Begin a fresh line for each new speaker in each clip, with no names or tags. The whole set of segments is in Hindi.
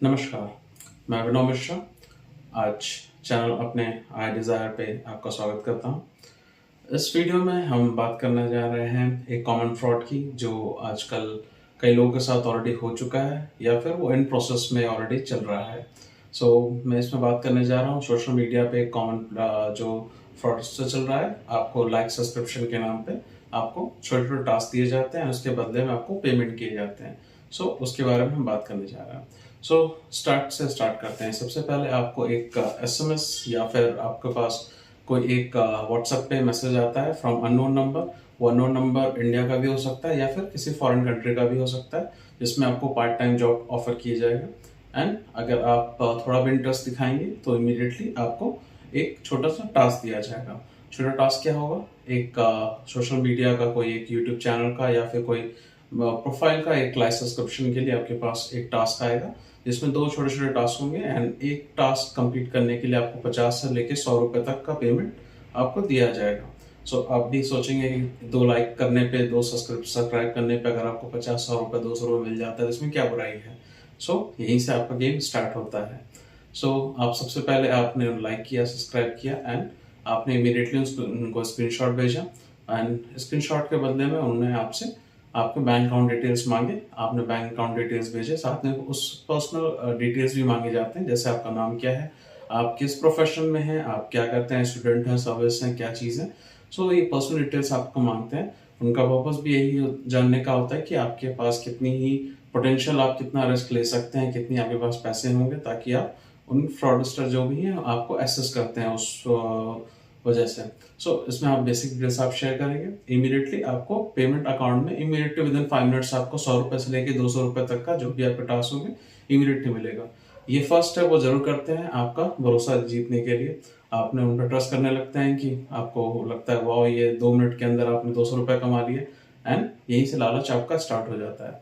नमस्कार, मैं अभिनव मिश्रा। आज चैनल अपने आई डिज़ायर पे आपका स्वागत करता हूँ। इस वीडियो में हम बात करने जा रहे हैं एक कॉमन फ्रॉड की, जो आजकल कई लोगों के साथ ऑलरेडी हो चुका है या फिर वो इन प्रोसेस में ऑलरेडी चल रहा है। मैं इसमें बात करने जा रहा हूँ सोशल मीडिया पे एक कॉमन जो फ्रॉडस्टर चल रहा है। आपको लाइक सब्सक्रिप्शन के नाम पे आपको छोटे-छोटे टास्क दिए जाते हैं, उसके बदले में आपको पेमेंट किए जाते हैं। उसके बारे में हम बात करने जा रहे हैं। स्टार्ट करते हैं। सबसे पहले आपको एक एसएमएस या फिर आपके पास कोई एक व्हाट्सएप पे मैसेज आता है फ्रॉम अननोन नंबर। वो अननोन नंबर इंडिया का भी हो सकता है या फिर किसी फॉरेन कंट्री का भी हो सकता है, जिसमें आपको पार्ट टाइम जॉब ऑफर किया जाएगा। एंड अगर आप थोड़ा भी इंटरेस्ट दिखाएंगे तो इमीडिएटली आपको एक छोटा सा टास्क दिया जाएगा। छोटा टास्क क्या होगा? एक सोशल मीडिया का कोई एक यूट्यूब चैनल का या फिर कोई प्रोफाइल का एक लाइव सब्सक्रिप्शन के लिए आपके पास एक टास्क आएगा, जिसमें 2 छोटे-छोटे टास्क होंगे एंड एक टास्क कंप्लीट करने के लिए आपको 50 से लेके ₹100 तक का पेमेंट आपको दिया जाएगा। आप भी सोचेंगे कि 2 लाइक करने पे, 2 सब्सक्राइब करने पे अगर आपको 50, ₹100, ₹200 मिल जाता है, तो इसमें क्या बुराई है? यहीं से आपका गेम स्टार्ट होता है। आप सबसे पहले आपने लाइक किया, सब्सक्राइब किया एंड आपने इमीडिएटली उनको स्क्रीनशॉट भेजा एंड स्क्रीनशॉट के बदले में उन्होंने आपसे आपके बैंक अकाउंट डिटेल्स मांगे। आपने बैंक अकाउंट डिटेल्स भेजे, साथ में उस पर्सनल डिटेल्स भी मांगे जाते हैं, जैसे आपका नाम क्या है, आप किस प्रोफेशन में हैं, आप क्या करते हैं, स्टूडेंट हैं, सर्विस हैं, क्या चीज़ है। ये पर्सनल डिटेल्स आपको मांगते हैं। उनका पर्पस भी यही जानने का होता है कि आपके पास कितनी ही पोटेंशियल, आप कितना रिस्क ले सकते हैं, कितनी आपके पास पैसे होंगे, ताकि आप उन फ्रॉडस्टर जो भी हैं आपको एसेस करते हैं उस वजह से। इसमें आप बेसिक डिटेल्स आप शेयर करेंगे, इमीडिएटली आपको पेमेंट अकाउंट में इमीडिएटली विदिन 5 मिनट्स आपको ₹100 से लेके ₹200 तक का जो भी आपके टास्क होंगे इमीडिएटली मिलेगा। ये फर्स्ट स्टेप वो जरूर करते हैं आपका भरोसा जीतने के लिए। आपने उन पर ट्रस्ट करने लगते हैं कि आपको लगता है वाह, ये 2 मिनट के अंदर आपने ₹200 कमा लिए एंड यहीं से लालच आपका स्टार्ट हो जाता है।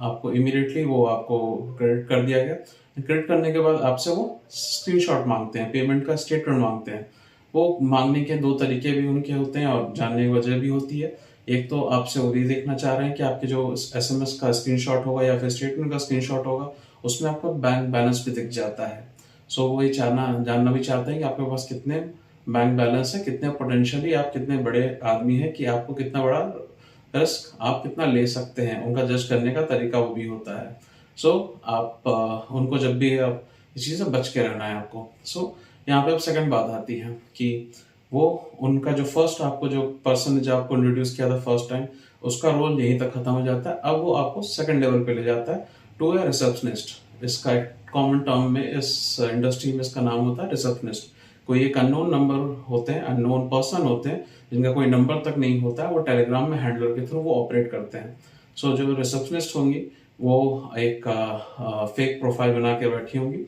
आपको इमीडिएटली वो आपको क्रेडिट कर दिया गया। क्रेडिट करने के बाद आपसे वो स्क्रीनशॉट मांगते हैं, पेमेंट का स्टेटमेंट मांगते हैं। वो मांगने के 2 तरीके भी उनके होते हैं और जानने की वजह भी होती है। एक तो आपसे वो ये देखना चाह रहे हैं कि आपके जो एसएमएस का स्क्रीनशॉट होगा या फिर स्टेटमेंट का स्क्रीनशॉट होगा, उसमें आपका बैंक बैलेंस भी दिख जाता है। वो ये जानना भी चाहते हैं कि आपके पास कितने बैंक बैलेंस है, कितने पोटेंशियली आप कितने बड़े आदमी हैं, कि आपको कितना बड़ा रिस्क आप कितना ले सकते हैं। उनका जज करने का तरीका वो भी होता है। उनको जब भी आप इस चीज़ से बच के रहना है आपको। यहाँ पे अब सेकंड बात आती है कि वो उनका जो फर्स्ट आपको जो पर्सन जो आपको इंट्रोड्यूस किया था फर्स्ट टाइम, उसका रोल यहीं तक खत्म हो जाता है। अब वो आपको सेकंड लेवल पे ले जाता है, टू अ रिसेप्शनिस्ट। इसका एक कॉमन टर्म में इस इंडस्ट्री में इसका नाम होता है रिसेप्शनिस्ट। कोई एक अननोन नंबर होते हैं, अननोन पर्सन होते हैं, जिनका कोई नंबर तक नहीं होता है, वो टेलीग्राम में हैंडलर के थ्रू वो ऑपरेट करते हैं। जो रिसेप्शनिस्ट होंगी वो एक फेक प्रोफाइल बना के बैठी होंगी,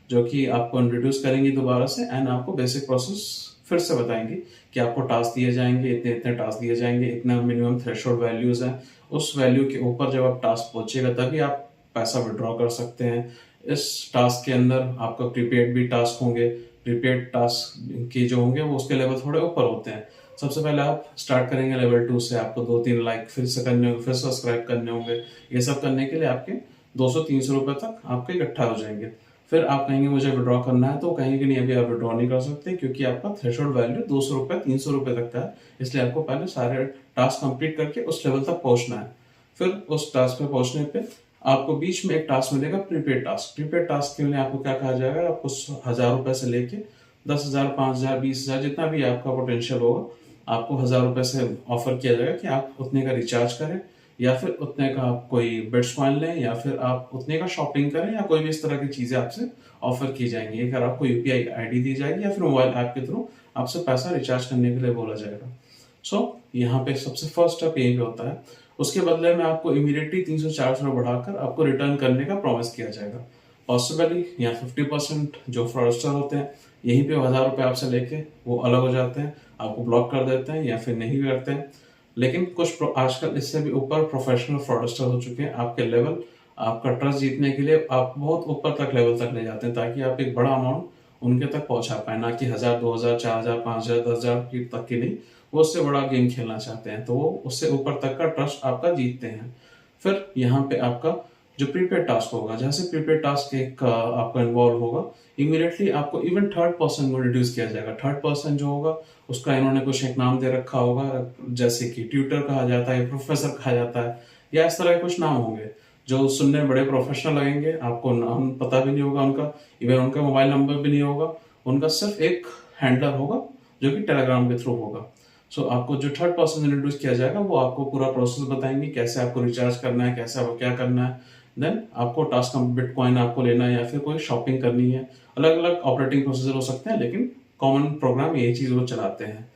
जो कि आपको इंट्रोड्यूस करेंगी दोबारा से एंड आपको बेसिक प्रोसेस फिर से बताएंगे कि आपको टास्क दिए जाएंगे, इतने इतने टास्क दिए जाएंगे, इतना मिनिमम थ्रेशोल्ड वैल्यूज है। उस वैल्यू के ऊपर जब आप टास्क पहुंचेगा तभी आप पैसा विड्रॉ कर सकते हैं। इस टास्क के अंदर आपका प्रीपेड भी टास्क होंगे। प्रीपेड टास्क के जो होंगे वो उसके लेवल थोड़े ऊपर होते हैं। सबसे पहले आप स्टार्ट करेंगे लेवल 2 से, आपको 2-3 लाइक फिर से करने होंगे, फिर सब्सक्राइब करने होंगे। ये सब करने के लिए आपके 200-300 रुपए तक आपके इकट्ठा हो जाएंगे। फिर आप कहेंगे मुझे विड्रॉ करना है, तो कहेंगे कि नहीं, अभी आप विड्रॉ नहीं कर सकते, क्योंकि आपका थ्रेशोल्ड वैल्यू 200 रुपए 300 रुपए तक का है। इसलिए आपको पहले सारे टास्क कंप्लीट करके उस लेवल तक पहुंचना है। फिर उस टास्क पे पहुंचने पे आपको बीच में एक टास्क मिलेगा, प्रीपेड टास्क। प्रीपेड टास्क के लिए आपको क्या कहा जाएगा, आपको 1000 रुपए से लेके 10,000, 5,000, 20,000, जितना भी आपका पोटेंशियल होगा, आपको 1000 रुपए से ऑफर किया जाएगा कि आप उतने का रिचार्ज करें, या फिर उतने का आप कोई बिटकॉइन लें, या फिर आप उतने का शॉपिंग करें, या कोई भी इस तरह की चीजें आपसे ऑफर की जाएंगी। अगर आपको यूपीआई आईडी दी जाएगी या फिर मोबाइल ऐप के थ्रू आपसे पैसा रिचार्ज करने के लिए बोला जाएगा। यहाँ पे सबसे फर्स्ट स्टेप यही पे होता है। उसके बदले में आपको इमीडिएटली 300-400 बढ़ाकर आपको रिटर्न करने का प्रॉमिस किया जाएगा। पॉसिबली या 50% जो फ्रॉडस्टर होते हैं यहीं पे 1000 रुपए आपसे लेके वो अलग हो जाते हैं, आपको ब्लॉक कर देते हैं या फिर नहीं भी करते हैं। लेकिन कुछ आजकल इससे भी ऊपर प्रोफेशनल फ्रॉडस्टर हो चुके हैं। आपके लेवल, आपका ट्रस्ट जीतने के लिए आप बहुत ऊपर तक लेवल तक ले जाते हैं, ताकि आप एक बड़ा अमाउंट उनके तक पहुंचा पाए। ना कि 1000, 2000, 4000, 5000, 10,000 की तक की नहीं, वो उससे बड़ा गेम खेलना चाहते हैं, तो वो उससे ऊपर तक का ट्रस्ट आपका जीतते हैं। फिर यहाँ पे आपका जो प्रीपेड टास्क होगा, जैसे प्रीपेड टास्क एक आपका इन्वॉल्व होगा, इमीडिएटली आपको इवन थर्ड पर्सन को इंट्रोड्यूस किया जाएगा। थर्ड पर्सन जो होगा उसका इन्होंने कुछ एक नाम दे रखा होगा, जैसे कि ट्यूटर कहा जाता है, प्रोफेसर कहा जाता है, या इस तरह के कुछ नाम होंगे जो सुनने में बड़े प्रोफेशनल लगेंगे। आपको नाम पता भी नहीं होगा उनका, इवन उनका मोबाइल नंबर भी नहीं होगा, उनका सिर्फ एक हैंडलर होगा जो कि टेलीग्राम के थ्रू होगा। सो आपको जो थर्ड पर्सन इंट्रोड्यूस किया जाएगा वो आपको पूरा प्रोसेस बताएंगे, कैसे आपको रिचार्ज करना है, कैसे आपको क्या करना है, देन आपको टास्क बिटकॉइन आपको लेना है या फिर कोई शॉपिंग करनी है। अलग अलग ऑपरेटिंग प्रोसीजर हो सकते हैं, लेकिन कॉमन प्रोग्राम यही चीज वो चलाते हैं।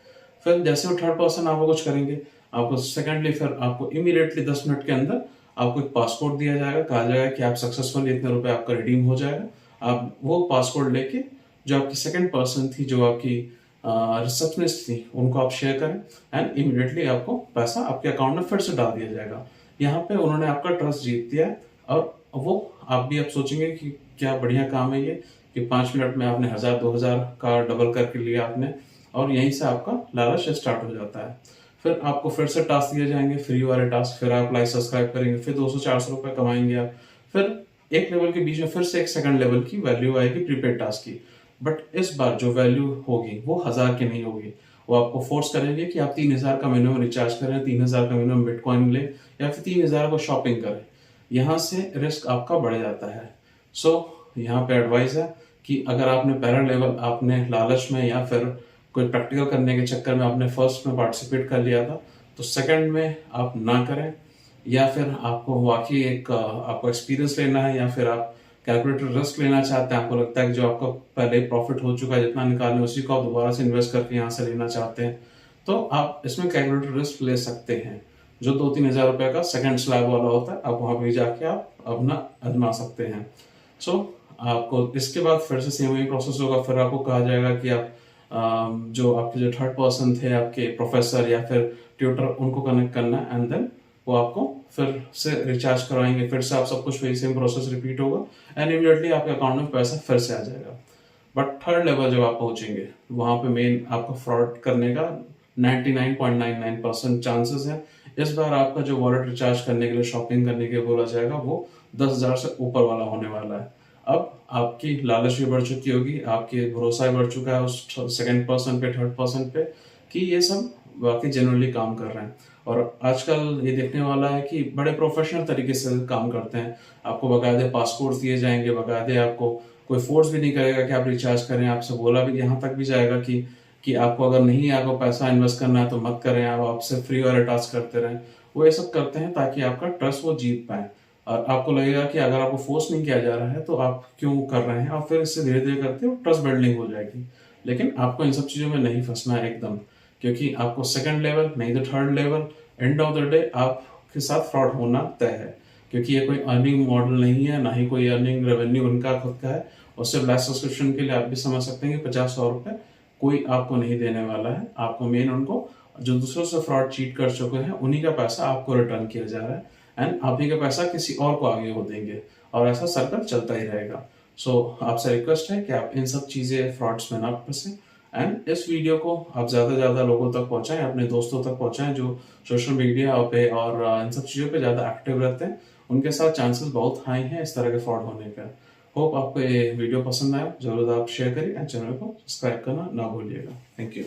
फिर जैसे वो थर्ड पर्सन आपको कुछ करेंगे, आपको सेकेंडली फिर आपको इमीडिएटली 10 मिनट के अंदर आपको एक पासपोर्ट दिया जाएगा, कहा जाएगा कि आप सक्सेसफुली इतने रुपए आपका रिडीम हो जाएगा। आप वो पासपोर्ट लेके जो आपकी सेकंड पर्सन थी, जो आपकी रिसेप्शनिस्ट थी, उनको आप शेयर करें एंड इमीडिएटली आपको पैसा आपके अकाउंट में फिर से डाल दिया जाएगा। यहाँ पे उन्होंने आपका ट्रस्ट जीत दिया है, और वो आप भी अब सोचेंगे कि क्या बढ़िया काम है ये, कि 5 मिनट में आपने 1000-2000 का डबल करके लिया आपने, और यहीं से आपका लालच स्टार्ट हो जाता है। फिर आपको फिर से टास्क दिए जाएंगे, फ्री वाले टास्क, फिर आप लाइक सब्सक्राइब करेंगे, फिर 200-400 रुपए कमाएंगे आप। फिर एक लेवल के बीच में फिर से एक सेकंड लेवल की वैल्यू आएगी प्रीपेड टास्क की, बट इस बार जो वैल्यू होगी वो 1000 की नहीं होगी। वो आपको फोर्स करेंगे कि आप 3000 का मिनिमम रिचार्ज करें, 3000 का मिनिमम बिटकॉइन ले, या फिर 3000 को शॉपिंग करें। यहाँ से रिस्क आपका बढ़ जाता है। सो यहाँ पे एडवाइस है कि अगर आपने पहला लेवल आपने लालच में या फिर कोई प्रैक्टिकल करने के चक्कर में आपने फर्स्ट में पार्टिसिपेट कर लिया था, तो सेकंड में आप ना करें। या फिर आपको वाकई एक आपको एक्सपीरियंस लेना है, या फिर आप कैलकुलेटेड रिस्क लेना चाहते हैं, आपको लगता है कि जो आपका पहले प्रॉफिट हो चुका है जितना निकालने, उसी को आप दोबारा से इन्वेस्ट करके यहाँ से लेना चाहते हैं, तो आप इसमें कैलकुलेटेड रिस्क ले सकते हैं। जो 2-3 हजार रुपए का सेकंड स्लैब वाला होता है, आप वहां पे जाके आप अपना आजमा सकते हैं। सो आपको इसके बाद फिर से सेम वही प्रोसेस होगा। फिर आपको कहा जाएगा कि आप जो आपके जो थर्ड पर्सन थे, आपके प्रोफेसर या फिर ट्यूटर, उनको कनेक्ट करना है, एंड देन वो आपको फिर से रिचार्ज कराएंगे। फिर से आप सब कुछ वही सेम प्रोसेस रिपीट होगा एंड इमीडिएटली आपके अकाउंट में पैसा फिर से आ जाएगा। बट थर्ड लेवल जब आप पहुंचेंगे, वहां पे मेन आपको फ्रॉड करने का 99.99% चांसेस है। इस बार आपका जो वॉलेट रिचार्ज करने के लिए, शॉपिंग करने के लिए बोला जाएगा, वो 10,000 से ऊपर वाला होने वाला है। अब आपकी लालच भी बढ़ चुकी होगी, आपके भरोसा भी बढ़ चुका है उस सेकंड पर्सन पे, थर्ड पर्सन पे, कि ये सब वाकई जेन्युइनली काम कर रहे हैं। और आजकल ये देखने वाला है कि बड़े प्रोफेशनल तरीके से काम करते हैं। आपको बकायदे पासपोर्ट दिए जाएंगे, बकायदे आपको कोई फोर्स भी नहीं करेगा कि आप रिचार्ज करें। आपसे बोला भी, यहाँ तक भी जाएगा कि आपको अगर नहीं आपको पैसा इन्वेस्ट करना है तो मत करें, आप आपसे फ्री वाले टास्क करते रहें। वो ये सब करते हैं ताकि आपका ट्रस्ट वो जीत पाए, और आपको लगेगा कि अगर आपको फोर्स नहीं किया जा रहा है तो आप क्यों कर रहे हैं, और फिर इससे धीरे धीरे करते हो ट्रस्ट बिल्डिंग हो जाएगी। लेकिन आपको इन सब चीजों में नहीं फंसना है एकदम, क्योंकि आपको सेकंड लेवल नहीं तो third level, end of the day आपके साथ फ्रॉड होना तय है। क्योंकि ये कोई अर्निंग मॉडल नहीं है, ना ही कोई अर्निंग रेवेन्यू उनका खुद का है। और सिर्फ लाइव सब्सक्रिप्शन के लिए आप भी समझ सकते हैं कि 50-100 रुपए कोई आपको नहीं देने वाला है। आपको मेन उनको जो दूसरों से फ्रॉड चीट कर चुके हैं उन्हीं का पैसा आपको रिटर्न किया जा रहा है, एंड आप ही का पैसा किसी और को आगे वो देंगे, और ऐसा सर्कल चलता ही रहेगा। सो आपसे रिक्वेस्ट है कि आप इन सब चीजें फ्रॉड्स में ना फंसे, एंड इस वीडियो को आप ज्यादा से ज्यादा लोगों तक पहुंचाएं, अपने दोस्तों तक पहुंचाएं जो सोशल मीडिया पे और इन सब चीजों पे ज्यादा एक्टिव रहते हैं। उनके साथ चांसेस बहुत हाई हैं इस तरह के फ्रॉड होने का। होप आपको ये वीडियो पसंद आया, जरूर आप शेयर करिए एंड चैनल को सब्सक्राइब करना ना भूलिएगा। Thank you.